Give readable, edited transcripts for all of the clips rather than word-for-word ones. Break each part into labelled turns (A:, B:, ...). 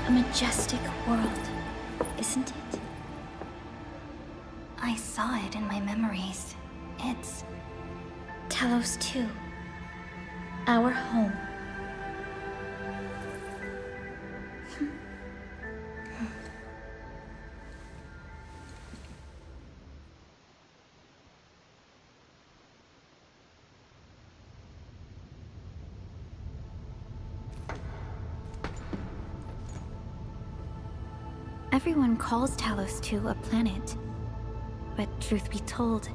A: A majestic world, isn't it?
B: I saw it in my memories. It's...
A: Talos 2. Our home. Everyone calls Talos 2 a planet. But truth be told,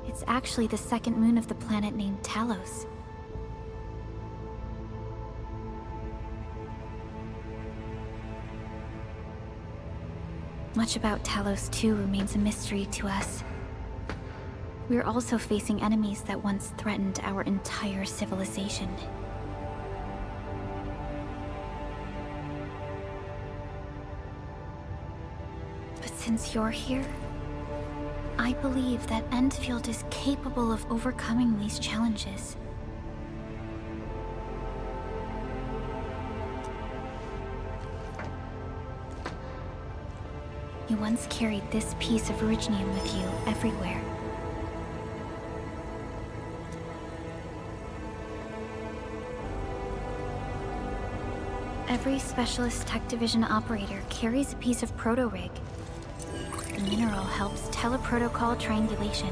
A: it's actually the second moon of the planet named Talos. Much about Talos 2 remains a mystery to us. We're also facing enemies that once threatened our entire civilization. But since you're here, I believe that Endfield is capable of overcoming these challenges. You once carried this piece of Originium with you everywhere. Every Specialist Tech Division operator carries a piece of proto-rig. The mineral helps teleprotocol triangulation.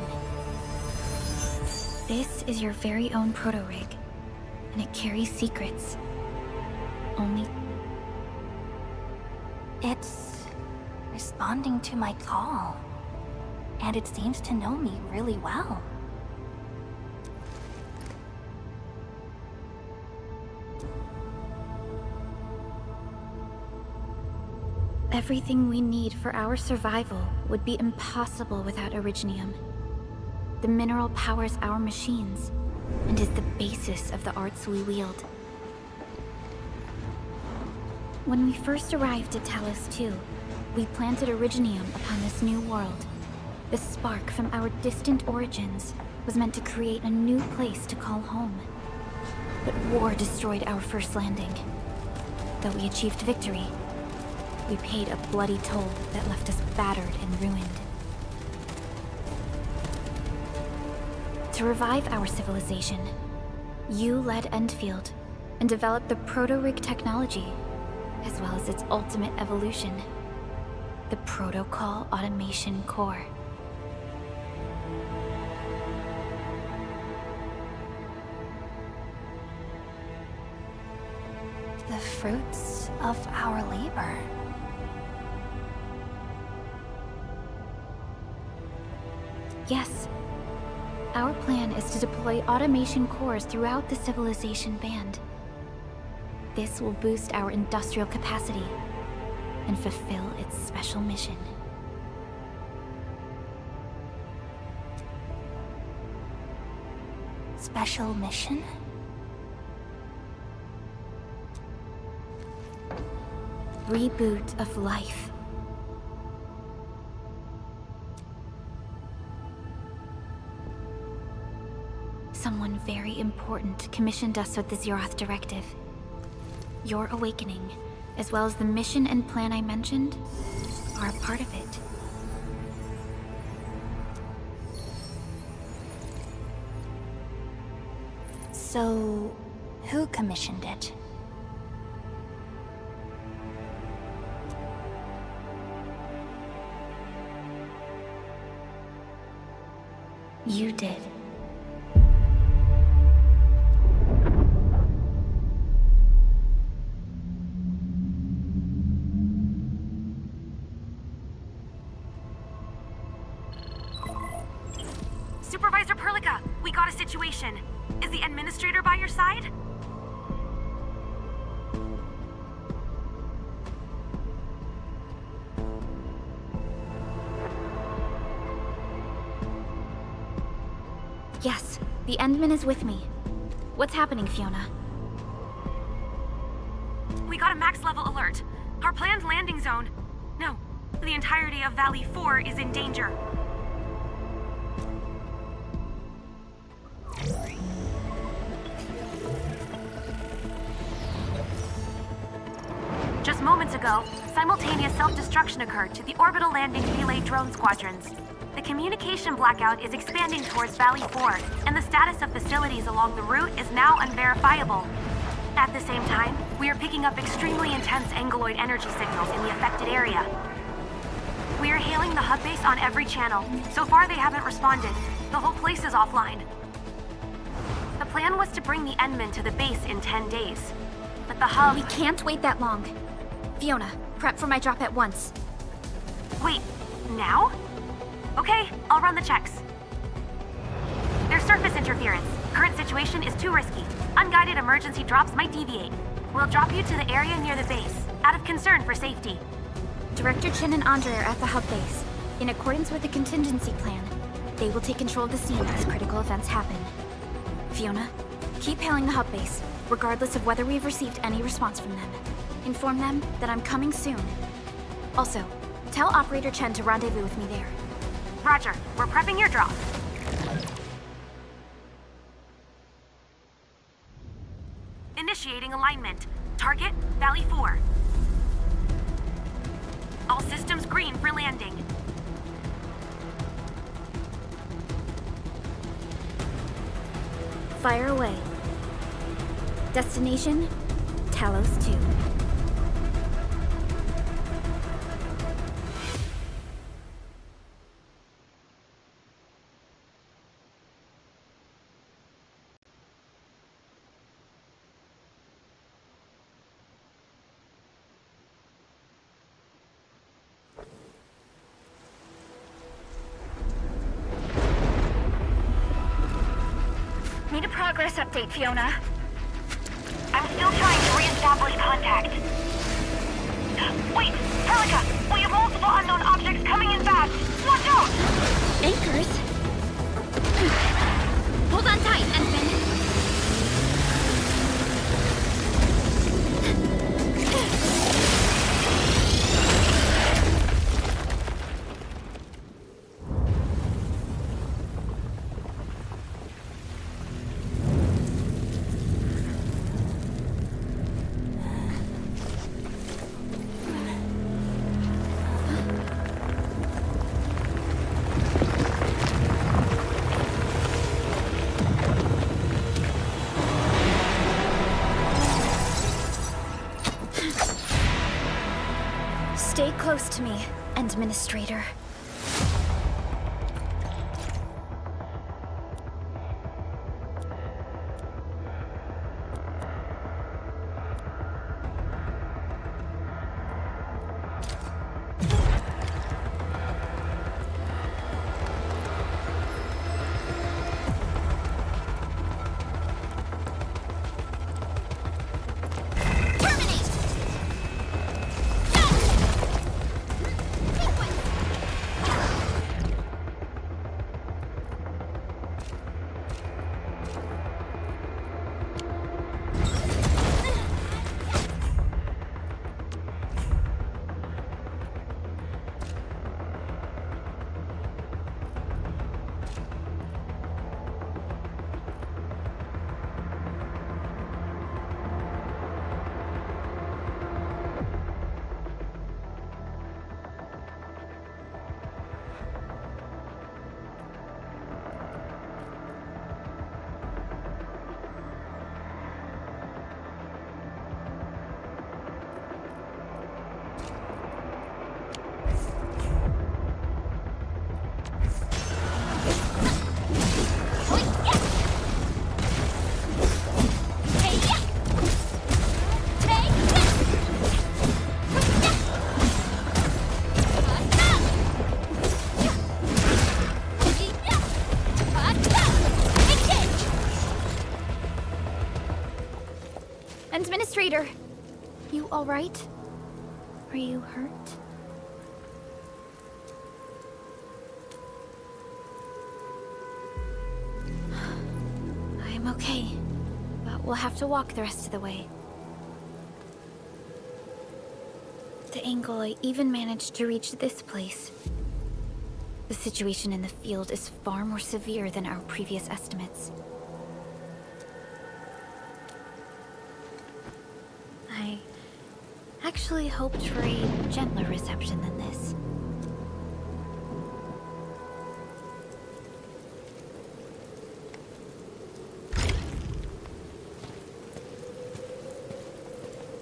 A: This is your very own proto-rig, and it carries secrets. Only...
B: It's responding to my call. And it seems to know me really well.
A: Everything we need for our survival would be impossible without Originium. The mineral powers our machines, and is the basis of the arts we wield. When we first arrived at Talos 2, we planted Originium upon this new world. The spark from our distant origins was meant to create a new place to call home. But war destroyed our first landing. Though we achieved victory, we paid a bloody toll that left us battered and ruined. To revive our civilization, you led Endfield and developed the proto-rig technology, as well as its ultimate evolution, the Protocol Automation Core.
B: The fruits of our labor.
A: Yes. Our plan is to deploy automation cores throughout the civilization band. This will boost our industrial capacity and fulfill its special mission.
B: Special mission?
A: Reboot of life. Someone very important commissioned us with the Zeroth Directive. Your awakening, as well as the mission and plan I mentioned, are a part of it.
B: So, who commissioned it?
A: You did.
C: Supervisor Perlica, we got a situation. Is the administrator by your side?
A: Yes, the Endman is with me. What's happening, Fiona?
C: We got a max level alert. Our planned landing zone... No, the entirety of Valley 4 is in danger. Just moments ago, simultaneous self-destruction occurred to the orbital landing relay drone squadrons. The communication blackout is expanding towards Valley 4, and the status of facilities along the route is now unverifiable. At the same time, we are picking up extremely intense angeloid energy signals in the affected area. We are hailing the hub base on every channel. So far, they haven't responded. The whole place is offline. The plan was to bring the Endmen to the base in 10 days. But the hub...
A: We can't wait that long. Fiona, prep for my drop at once.
C: Wait, now? Okay, I'll run the checks. There's surface interference. Current situation is too risky. Unguided emergency drops might deviate. We'll drop you to the area near the base, out of concern for safety.
A: Director Chen and Andre are at the hub base. In accordance with the contingency plan, they will take control of the scene as critical events happen. Fiona, keep hailing the hub base, regardless of whether we've received any response from them. Inform them that I'm coming soon. Also, tell Operator Chen to rendezvous with me there.
C: Roger, we're prepping your drop. Initiating alignment. Target, Valley 4. All systems green for landing.
A: Fire away. Destination, Talos 2.
B: Need a progress update, Fiona.
C: I'm still trying to re-establish contact. Wait, Helica! We have multiple unknown objects coming in fast! Watch out!
A: Anchors? Hold on tight, Endman. Stay close to me, Administrator. Administrator, you all right? Are you hurt? I'm okay, but we'll have to walk the rest of the way. The angle I even managed to reach this place. The situation in the field is far more severe than our previous estimates. I actually hoped for a gentler reception than this.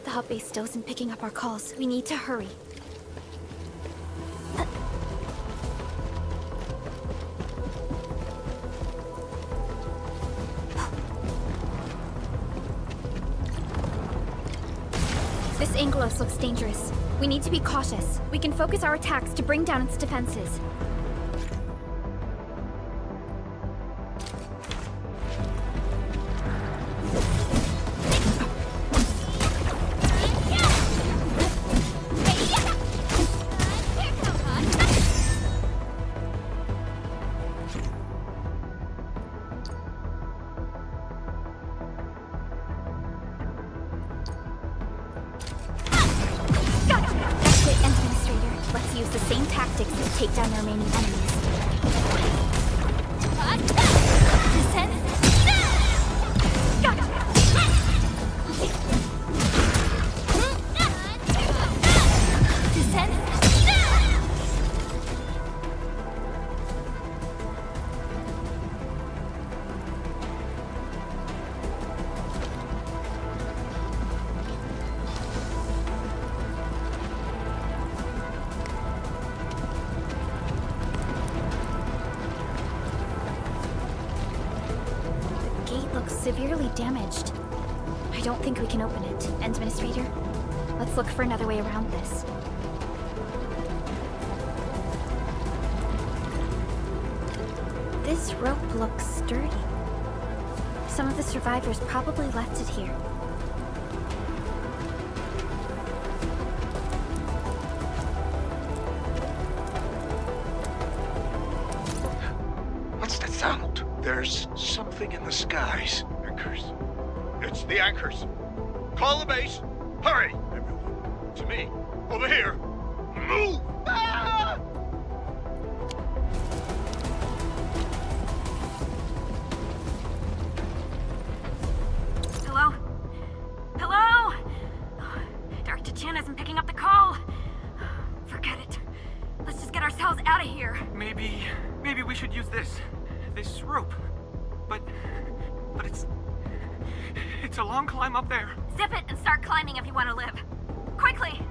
A: The hub base still isn't picking up our calls. We need to hurry. This Angelos looks dangerous. We need to be cautious. We can focus our attacks to bring down its defenses. Take down the remaining enemies. Descend. Descend. Severely damaged. I don't think we can open it. Administrator, let's look for another way around this. This rope looks sturdy. Some of the survivors probably left it here.
D: What's that sound? There's something in the skies. Anchors. It's the anchors. Call the base. Hurry, everyone. To me. Over here. Move! Ah!
C: Hello? Hello? Dr. Chan isn't picking up the call. Forget it. Let's just get ourselves out of here.
E: Maybe we should use this rope. But it's a long climb up there.
C: Zip it and start climbing if you want to live. Quickly!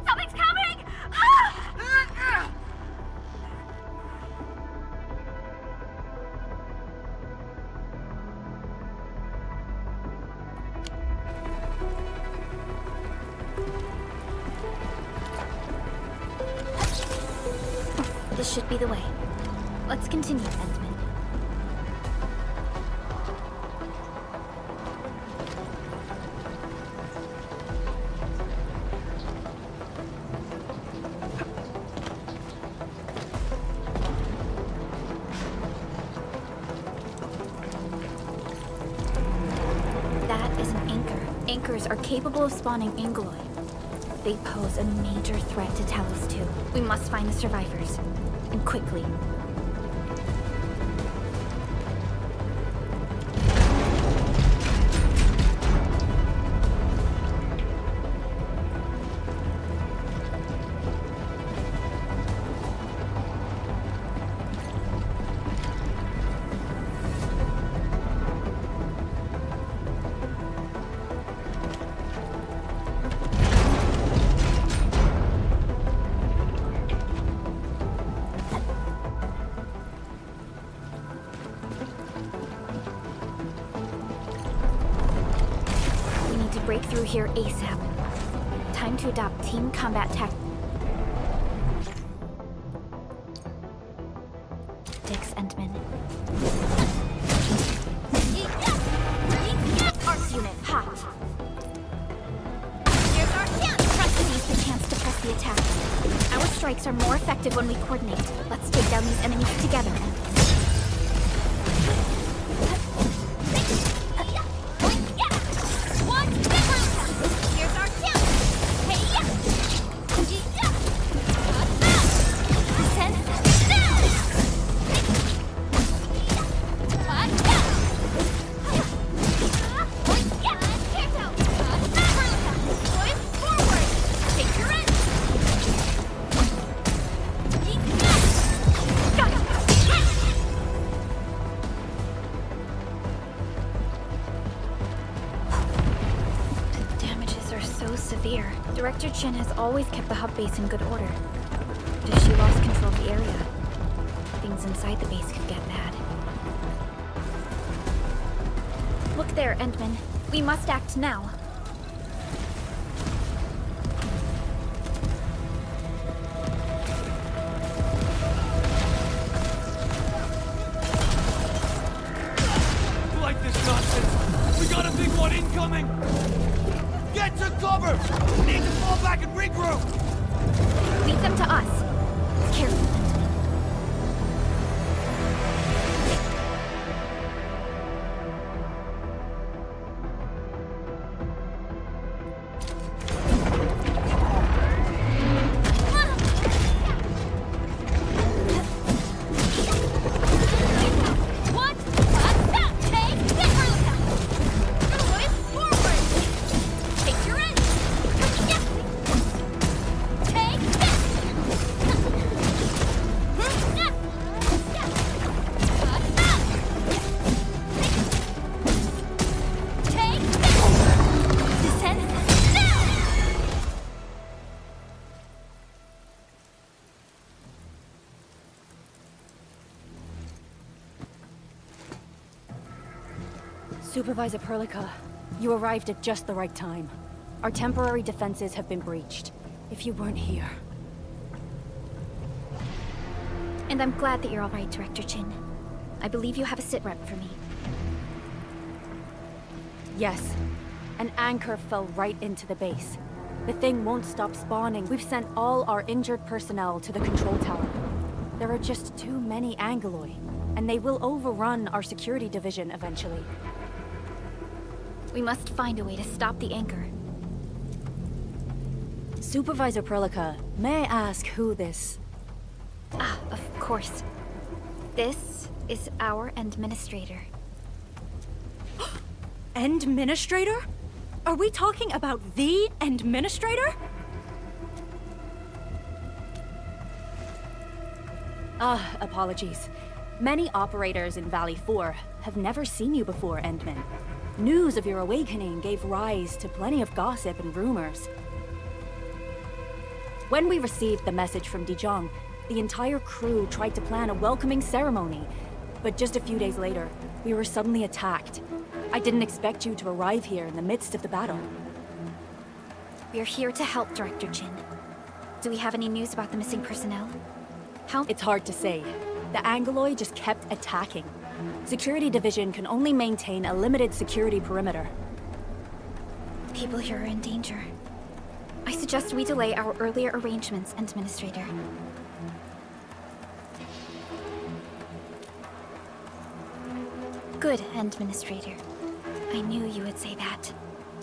C: Something's coming! Ah!
A: This should be the way. Let's continue, Endman. Anchors are capable of spawning Angeloid. They pose a major threat to Talos 2. We must find the survivors. And quickly. Break through here ASAP. Time to adopt team combat tactics, Endman. Arts unit, hot. Here's our chance! Press seize the chance to press the attack. Our strikes are more effective when we coordinate. Let's take down these enemies together, Endman. Director Chen has always kept the hub base in good order. But if she lost control of the area, things inside the base could get bad. Look there, Endman. We must act now.
E: Like this nonsense! We got a big one incoming! Get to cover! We need to fall back and regroup!
A: Leave them to us. Careful.
F: Supervisor Perlica, you arrived at just the right time. Our temporary defenses have been breached. If you weren't here...
A: And I'm glad that you're all right, Director Chin. I believe you have a sitrep for me.
F: Yes. An anchor fell right into the base. The thing won't stop spawning. We've sent all our injured personnel to the control tower. There are just too many Angoloi, and they will overrun our security division eventually.
A: We must find a way to stop the anchor.
F: Supervisor Perlica, may I ask who this...
A: Ah, of course. This is our administrator.
F: Administrator? Are we talking about the administrator? Apologies. Many operators in Valley 4 have never seen you before, Endman. News of your awakening gave rise to plenty of gossip and rumors. When we received the message from Dijon, the entire crew tried to plan a welcoming ceremony. But just a few days later, we were suddenly attacked. I didn't expect you to arrive here in the midst of the battle.
A: We're here to help, Director Chin. Do we have any news about the missing personnel?
F: It's hard to say. The Angoloi just kept attacking. Security Division can only maintain a limited security perimeter.
A: People here are in danger. I suggest we delay our earlier arrangements, Administrator. Good, Administrator. I knew you would say that.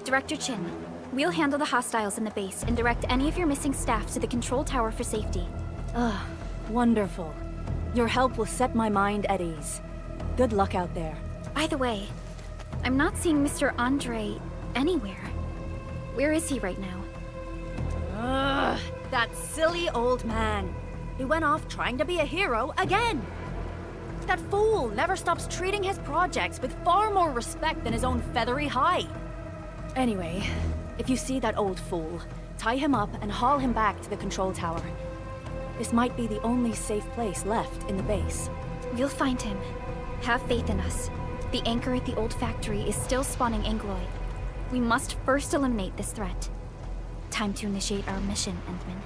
A: Director Chin, we'll handle the hostiles in the base and direct any of your missing staff to the control tower for safety.
F: Wonderful. Your help will set my mind at ease. Good luck out there.
A: By the way, I'm not seeing Mr. Andre anywhere. Where is he right now?
F: That silly old man. He went off trying to be a hero again. That fool never stops treating his projects with far more respect than his own feathery hide. Anyway, if you see that old fool, tie him up and haul him back to the control tower. This might be the only safe place left in the base.
A: We'll find him. Have faith in us. The anchor at the old factory is still spawning Angoloi. We must first eliminate this threat. Time to initiate our mission, Endman.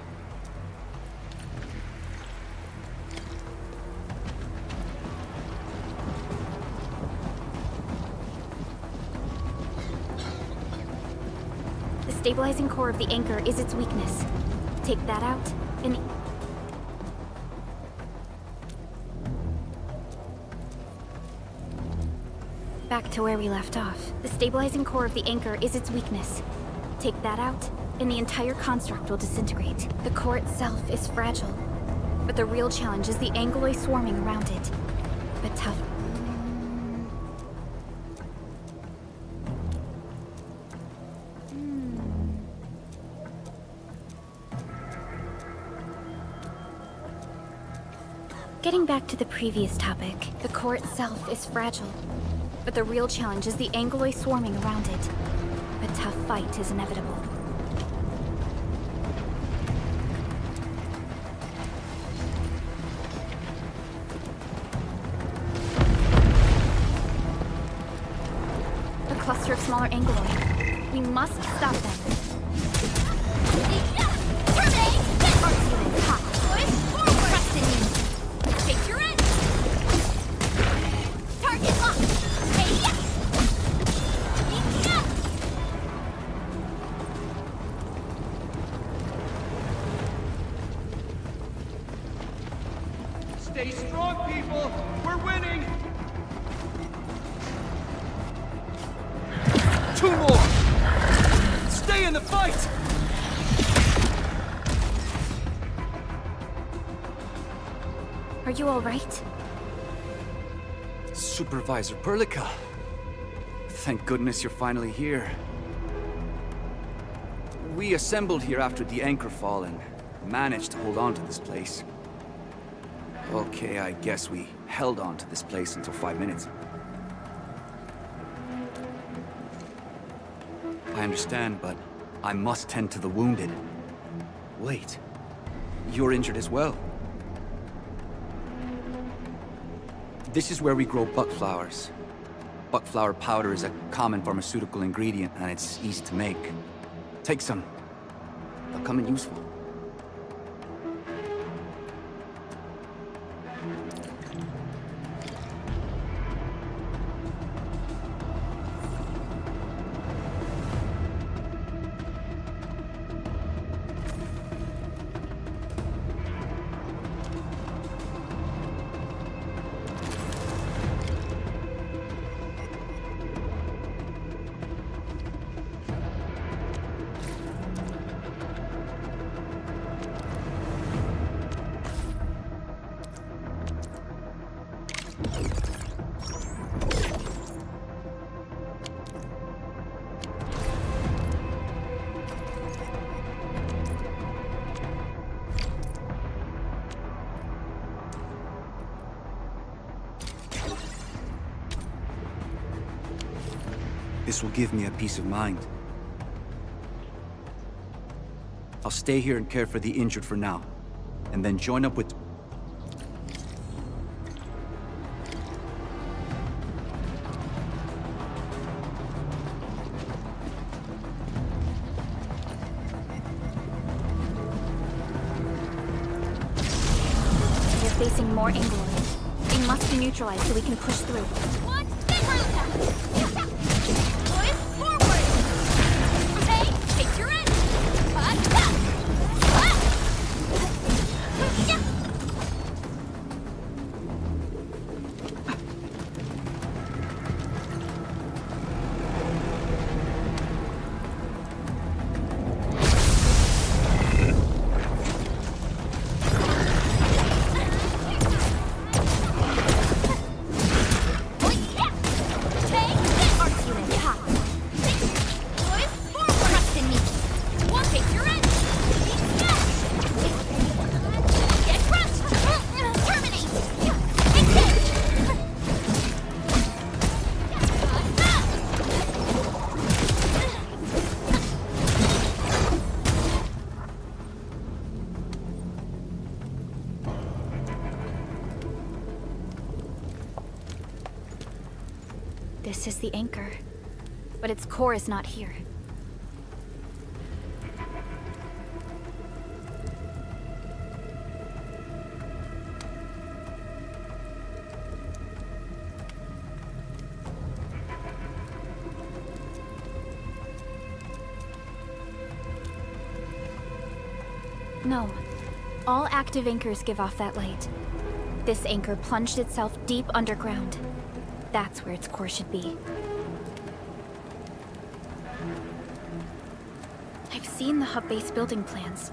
A: The stabilizing core of the anchor is its weakness. Take that out, and... Back to where we left off. The stabilizing core of the anchor is its weakness. Take that out, and the entire construct will disintegrate. The core itself is fragile, but the real challenge is the Angoloi swarming around it. But tough. Getting back to the previous topic, the core itself is fragile, but the real challenge is the Angoloi swarming around it. A tough fight is inevitable. smaller Angloid. We must stop them.
E: Stay strong, people! We're winning! 2 more! Stay in the fight!
A: Are you all right?
G: Supervisor Perlica. Thank goodness you're finally here. We assembled here after the anchor fall and managed to hold on to this place. Okay, I guess we held on to this place until 5 minutes. I understand, but I must tend to the wounded. Wait, you're injured as well. This is where we grow buck flowers. Buckflower powder is a common pharmaceutical ingredient, and it's easy to make. Take some. They'll come in useful. This will give me a peace of mind. I'll stay here and care for the injured for now, and then join up with...
A: We're facing more Angloid. They must be neutralized so we can push through. This is the anchor, but its core is not here. No. All active anchors give off that light. This anchor plunged itself deep underground. That's where its core should be. I've seen the hub base building plans.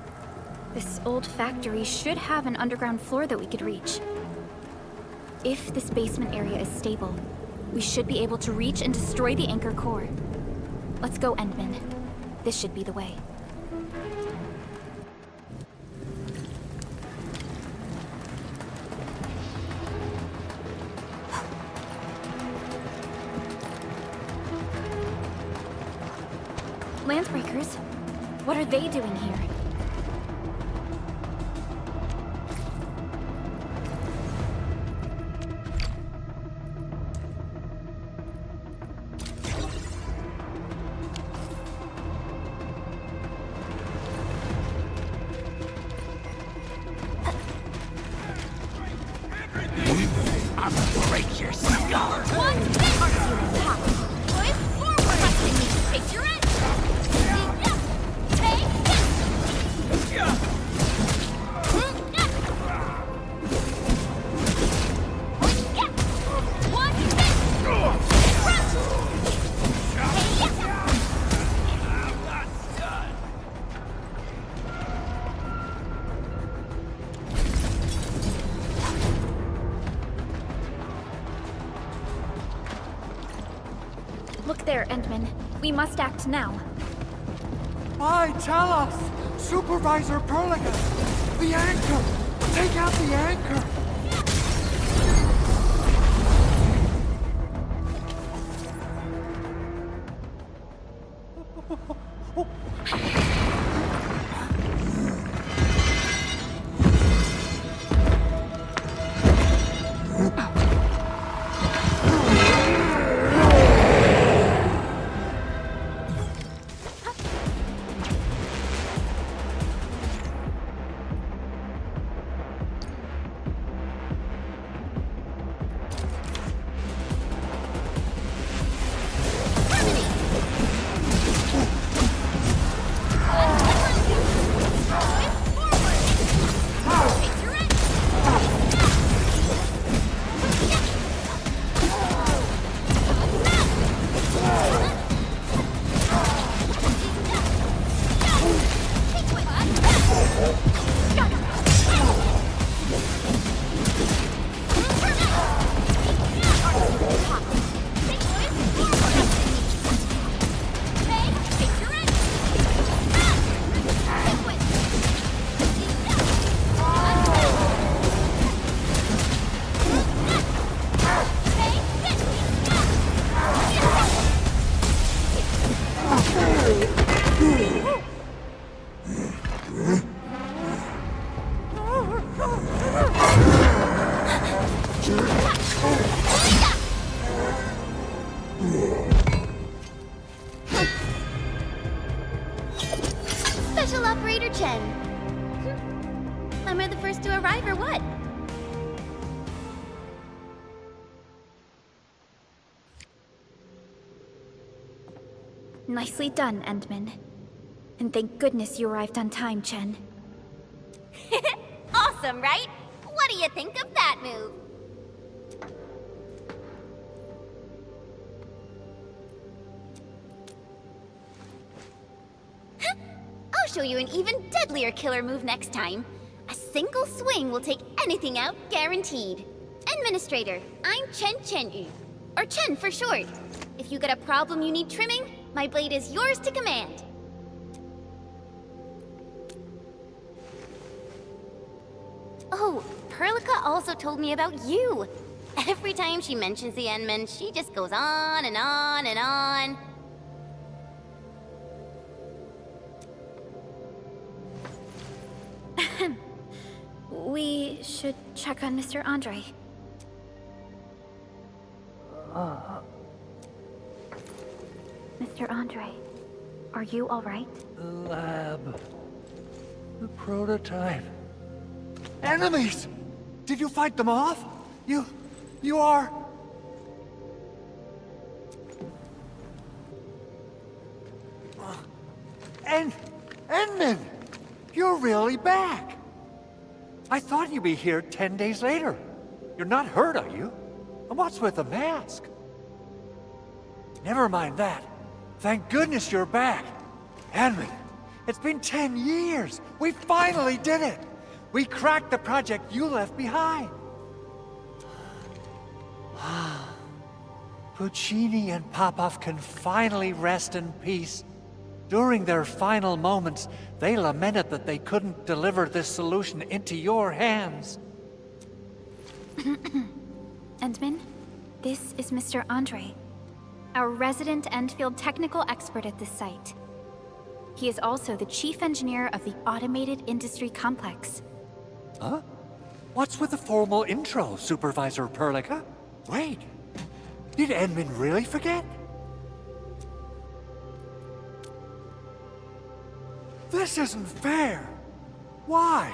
A: This old factory should have an underground floor that we could reach. If this basement area is stable, we should be able to reach and destroy the anchor core. Let's go, Endman. This should be the way. Landsbreakers? What are they doing here?
E: Break your skull!
F: One bit! Arc's top. Push forward! Trust in me to take your edge! Take this! One bit!
A: Look there, Endman. We must act now.
E: Why, tell us! Supervisor Perlica! The anchor! Take out the anchor!
F: Special Operator Chen. Am I the first to arrive or what?
A: Nicely done, Endman. And thank goodness you arrived on time, Chen.
F: Awesome, right? What do you think of that move? I'll show you an even deadlier killer move next time. A single swing will take anything out, guaranteed. Administrator, I'm Chen Chen-yu, or Chen for short. If you got a problem you need trimming, my blade is yours to command. Oh, Perlica also told me about you. Every time she mentions the Endman, she just goes on and on and on.
A: We should check on Mr. Andre. Mr. Andre, are you all right?
E: The lab. The prototype. Enemies! Did you fight them off? You are... Endman! You're really back! I thought you'd be here 10 days later. You're not hurt, are you? And what's with the mask? Never mind that. Thank goodness you're back. Endman, it's been 10 years. We finally did it. We cracked the project you left behind. Puccini and Popov can finally rest in peace. During their final moments, they lamented that they couldn't deliver this solution into your hands.
A: Endman, this is Mr. Andre, our resident Endfield technical expert at this site. He is also the chief engineer of the Automated Industry Complex.
E: Huh? What's with the formal intro, Supervisor Perlica? Wait, did Endman really forget? This isn't fair. Why?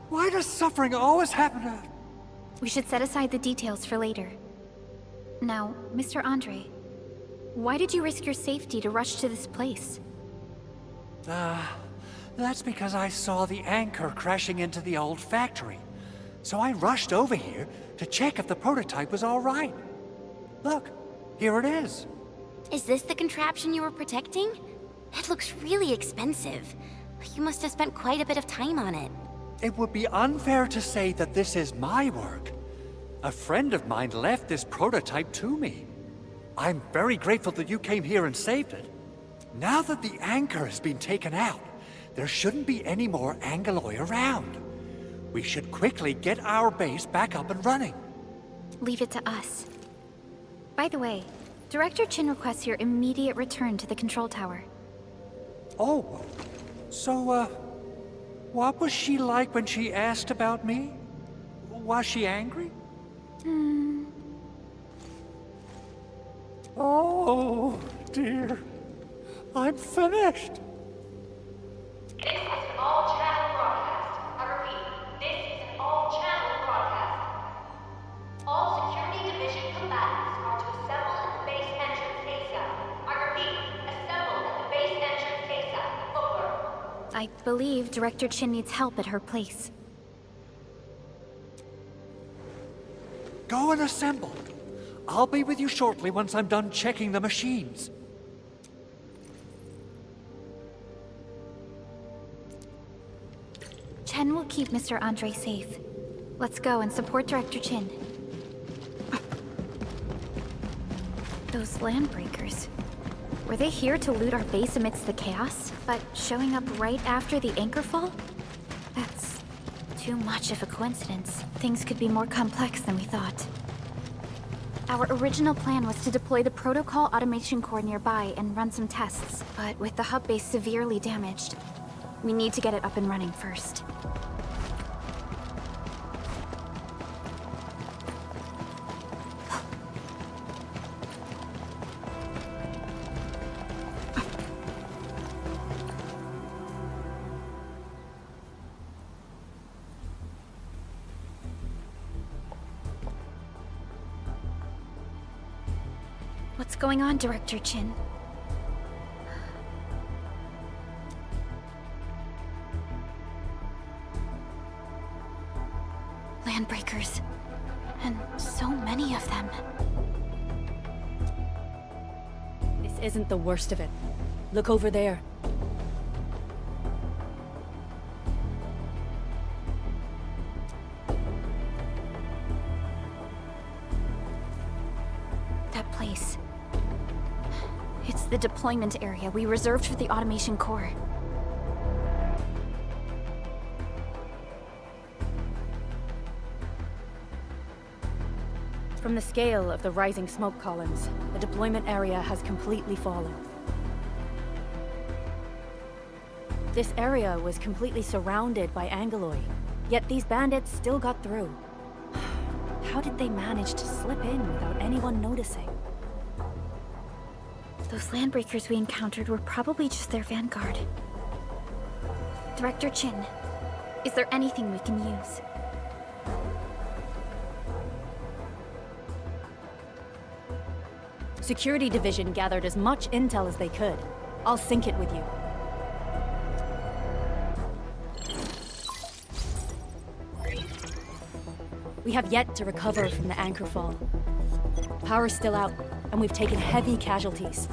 E: Why does suffering always happen to...
A: We should set aside the details for later. Now, Mr. Andre, why did you risk your safety to rush to this place?
E: That's because I saw the anchor crashing into the old factory. So I rushed over here to check if the prototype was all right. Look, here it is.
B: Is this the contraption you were protecting? It looks really expensive. You must have spent quite a bit of time on it.
E: It would be unfair to say that this is my work. A friend of mine left this prototype to me. I'm very grateful that you came here and saved it. Now that the anchor has been taken out, there shouldn't be any more Angaloi around. We should quickly get our base back up and running.
A: Leave it to us. By the way, Director Chin requests your immediate return to the control tower.
E: Oh, so, what was she like when she asked about me? Was she angry? Oh, dear. I'm finished.
H: This is an all-channel broadcast. I repeat, this is an all-channel broadcast. All security division combatants are to assemble at the base entrance ASAP. I repeat, assemble at the base entrance ASAP. Over.
A: I believe Director Chin needs help at her place.
E: Go and assemble. I'll be with you shortly once I'm done checking the machines.
A: Chen will keep Mr. Andre safe. Let's go and support Director Chin. Those landbreakers. Were they here to loot our base amidst the chaos, but showing up right after the anchor fall? That's too much of a coincidence. Things could be more complex than we thought. Our original plan was to deploy the protocol automation core nearby and run some tests, but with the hub base severely damaged, we need to get it up and running first. What's going on, Director Chin? Landbreakers. And so many of them.
F: This isn't the worst of it. Look over there.
A: That place. It's the deployment area we reserved for the automation core.
F: From the scale of the rising smoke columns, the deployment area has completely fallen. This area was completely surrounded by Angaloi, yet these bandits still got through. How did they manage to slip in without anyone noticing?
A: Those landbreakers we encountered were probably just their vanguard. Director Chin, is there anything we can use?
F: Security Division gathered as much intel as they could. I'll sync it with you. We have yet to recover from the anchor fall. Power's still out, and we've taken heavy casualties.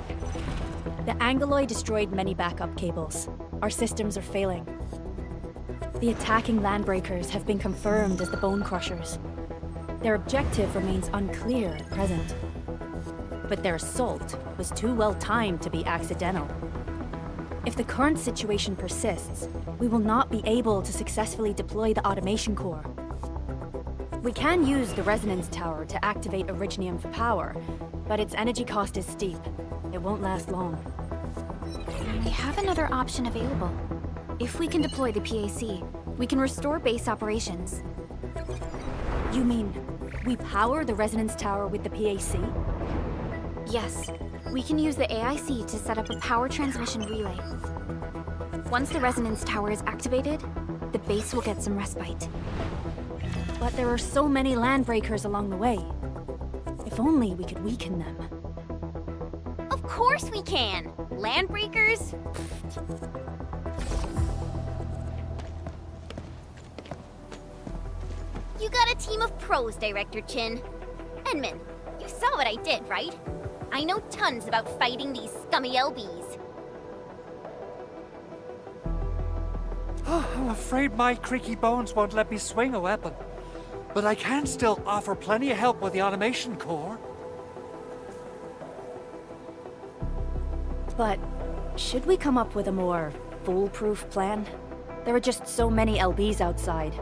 F: The Angaloi destroyed many backup cables. Our systems are failing. The attacking landbreakers have been confirmed as the Bone Crushers. Their objective remains unclear at present. But their assault was too well timed to be accidental. If the current situation persists, we will not be able to successfully deploy the automation core. We can use the resonance tower to activate Originium for power, but its energy cost is steep. It won't last long.
A: We have another option available. If we can deploy the PAC, we can restore base operations.
F: You mean, we power the resonance tower with the PAC?
A: Yes, we can use the AIC to set up a power transmission relay. Once the resonance tower is activated, the base will get some respite.
F: But there are so many landbreakers along the way. If only we could weaken them.
B: Of course we can! Landbreakers? You got a team of pros, Director Chin. Enman, you saw what I did, right? I know tons about fighting these scummy LBs.
E: I'm afraid my creaky bones won't let me swing a weapon. But I can still offer plenty of help with the automation core.
F: But should we come up with a more foolproof plan? There are just so many LBs outside.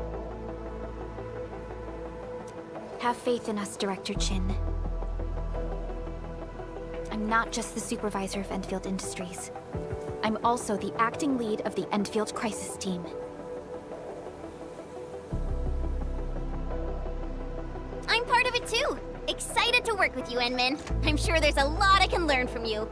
A: Have faith in us, Director Chin. I'm not just the supervisor of Endfield Industries. I'm also the acting lead of the Endfield Crisis Team.
B: I'm part of it too! Excited to work with you, Enman. I'm sure there's a lot I can learn from you.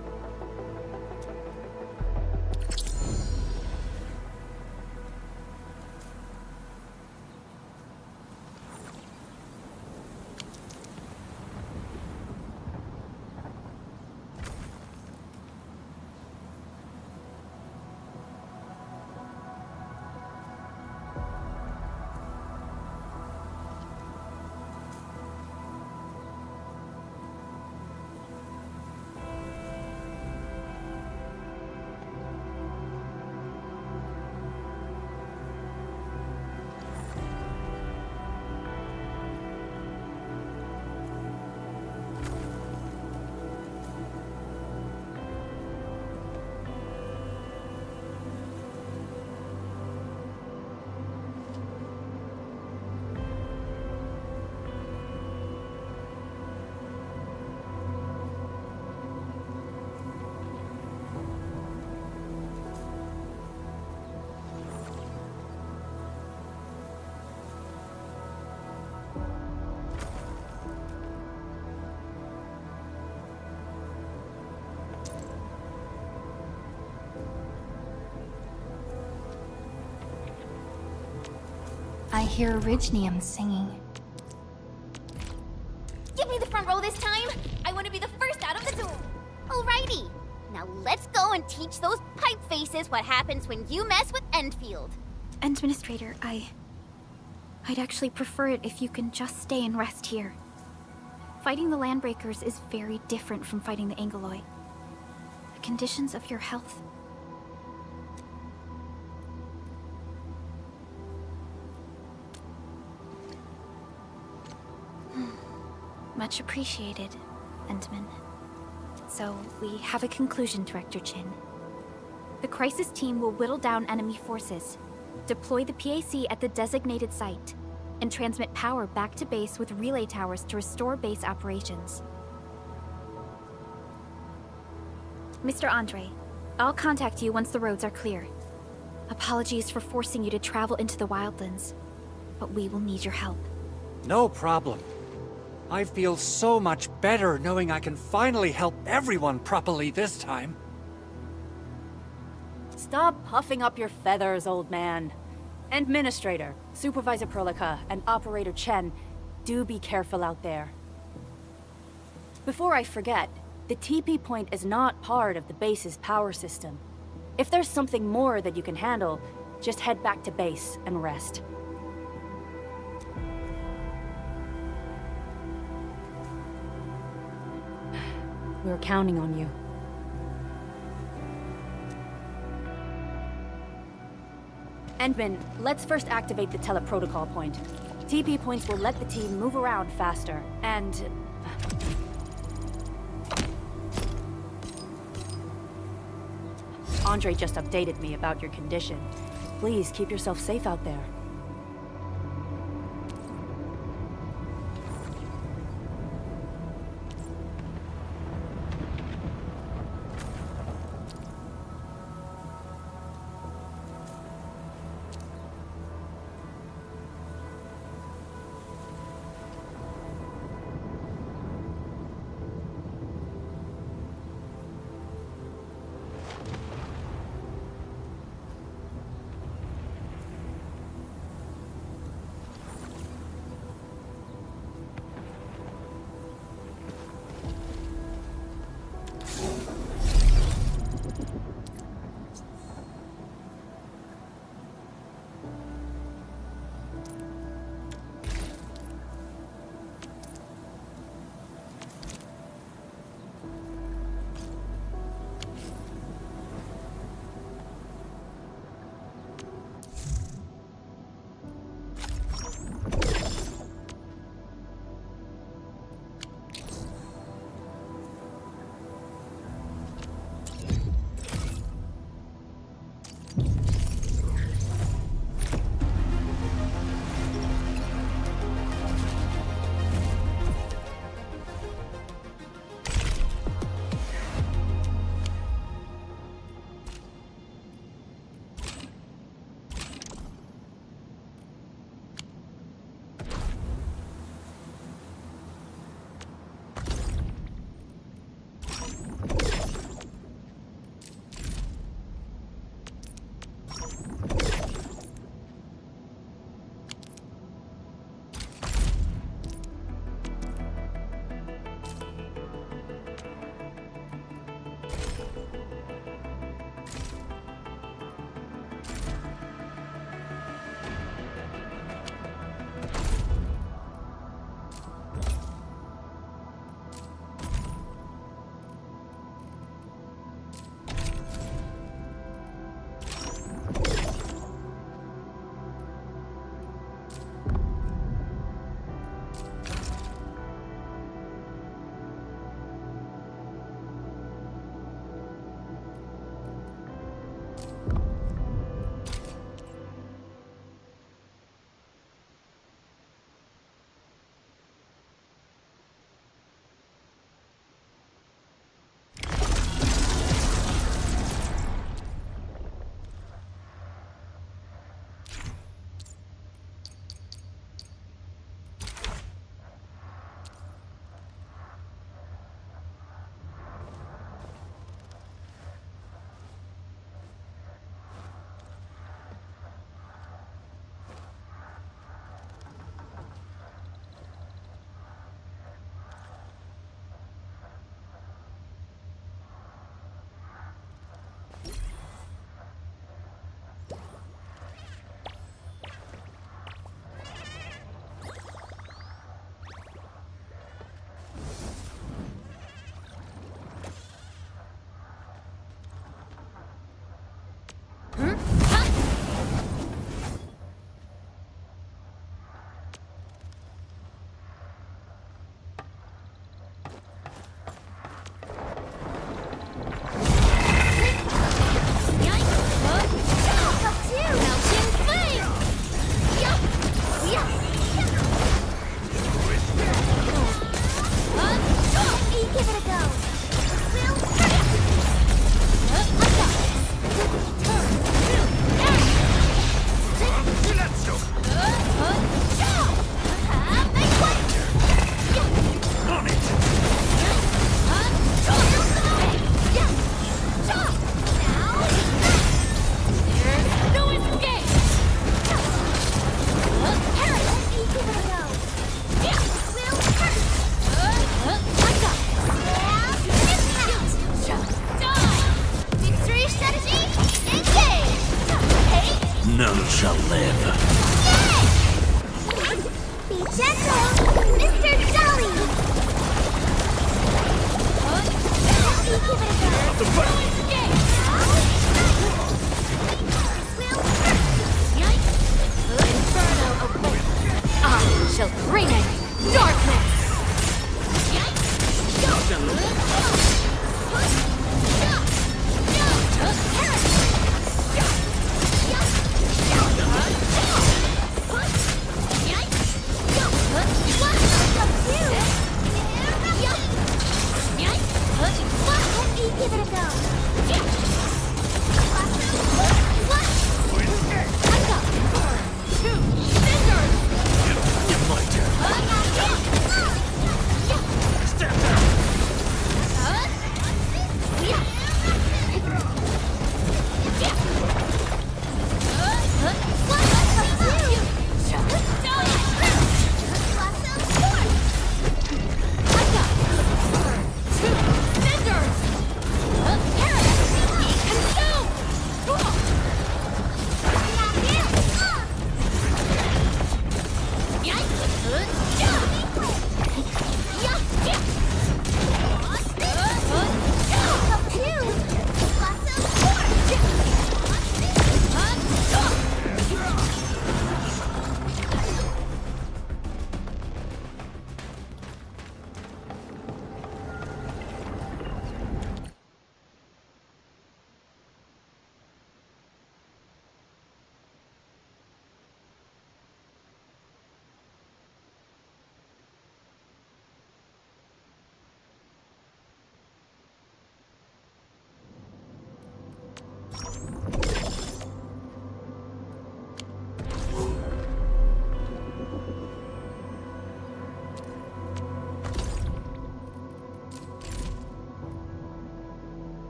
A: I hear Originium singing.
B: Give me the front row this time! I want to be the first out of the door! Alrighty! Now let's go and teach those pipe faces what happens when you mess with Endfield.
A: Administrator, I'd actually prefer it if you can just stay and rest here. Fighting the Landbreakers is very different from fighting the Angoloi. The conditions of your health... Much appreciated, Endman. So, we have a conclusion, Director Chin. The Crisis Team will whittle down enemy forces, deploy the PAC at the designated site, and transmit power back to base with relay towers to restore base operations. Mr. Andre, I'll contact you once the roads are clear. Apologies for forcing you to travel into the wildlands, but we will need your help.
E: No problem. I feel so much better knowing I can finally help everyone properly this time.
F: Stop puffing up your feathers, old man. Administrator, Supervisor Perlica, and Operator Chen, do be careful out there. Before I forget, the TP point is not part of the base's power system. If there's something more that you can handle, just head back to base and rest. We're counting on you. Endman, let's first activate the teleprotocol point. TP points will let the team move around faster, and... Andre just updated me about your condition. Please keep yourself safe out there.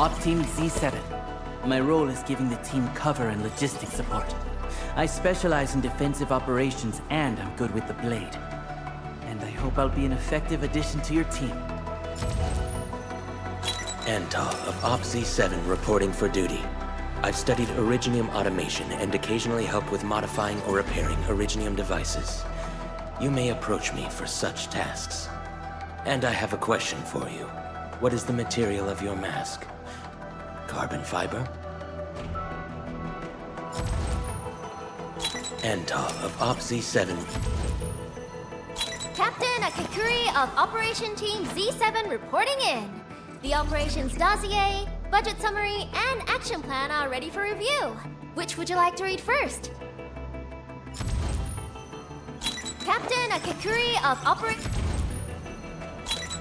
I: Op Team Z7. My role is giving the team cover and logistics support. I specialize in defensive operations and I'm good with the blade. And I hope I'll be an effective addition to your team.
J: Antal of Op Z7 reporting for duty. I've studied Originium automation and occasionally help with modifying or repairing Originium devices. You may approach me for such tasks. And I have a question for you. What is the material of your mask? Carbon fiber? Antal of Op Z7.
B: Captain Akakuri of Operation Team Z7 reporting in. The operations dossier, budget summary, and action plan are ready for review. Which would you like to read first? Captain Akakuri of Operation...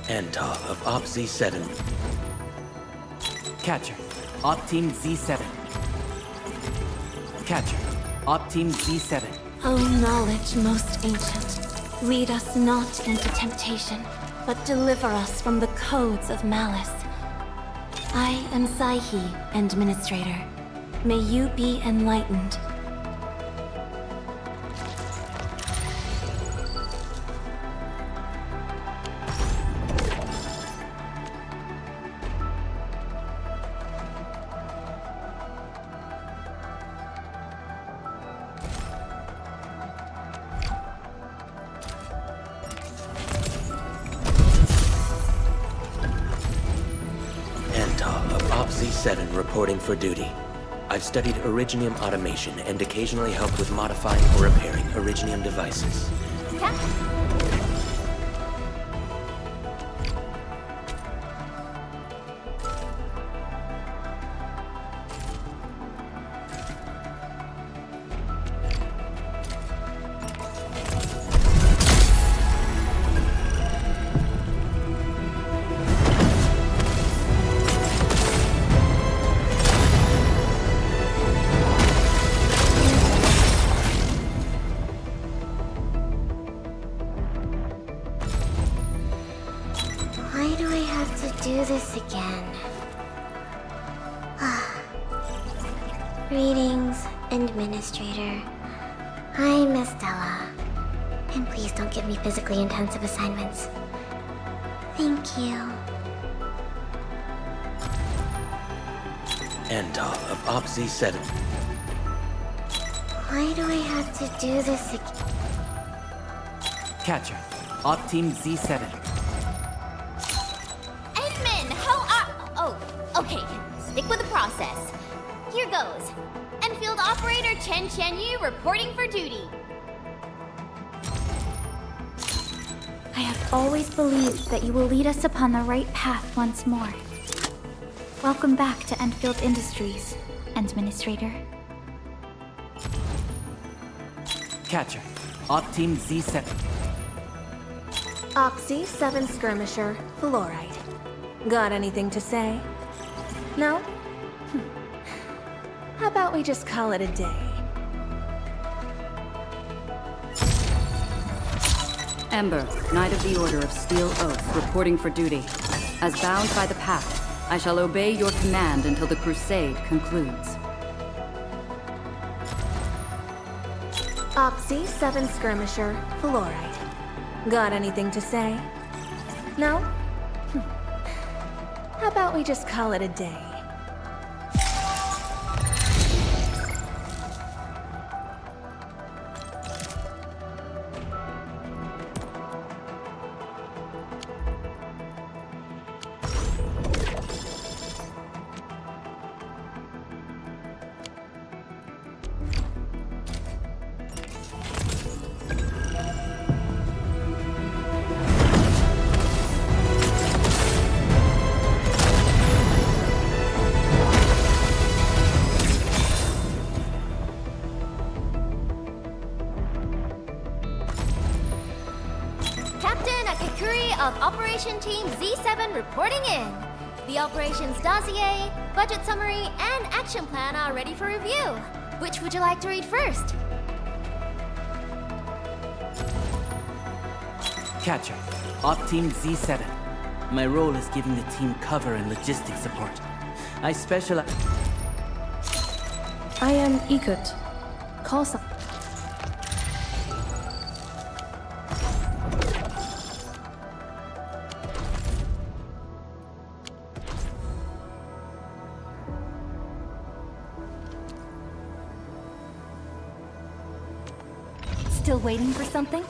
J: Antal of Op Z7.
I: Catcher, Op Team Z7. Catcher, Op Team Z7.
A: O knowledge most ancient, lead us not into temptation, but deliver us from the codes of malice. I am Saihi, Administrator. May you be enlightened.
J: Z7 reporting for duty. I've studied Originium automation and occasionally help with modifying or repairing Originium devices.
B: Why do I have to do this again? Greetings, Administrator. I'm Estella. And please don't give me physically intensive assignments. Thank you.
J: Antal of Op Z7.
B: Why do I have to do this again?
I: Catcher, Op Team Z7.
B: Edmund, how are... Oh, okay. Stick with the process. Here goes. Enfield Operator Chen Qianyu reporting for duty.
A: I have always believed that you will lead us upon the right path once more. Welcome back to Endfield Industries, Administrator.
I: Catcher, Op Team Z7.
F: Oxy 7 Skirmisher, Fluoride. Got anything to say? No? How about we just call it a day?
K: Ember, Knight of the Order of Steel Oath, reporting for duty. As bound by the Pact, I shall obey your command until the crusade concludes.
F: Oxy 7 Skirmisher, Fluoride. Got anything to say? No? How about we just call it a day?
B: Of Operation Team Z7 reporting in. The operations dossier, budget summary, and action plan are ready for review. Which would you like to read first?
I: Catcher, Op Team Z7. My role is giving the team cover and logistics support. I specialize...
L: I am Ikut. Call some.
A: Still waiting for something?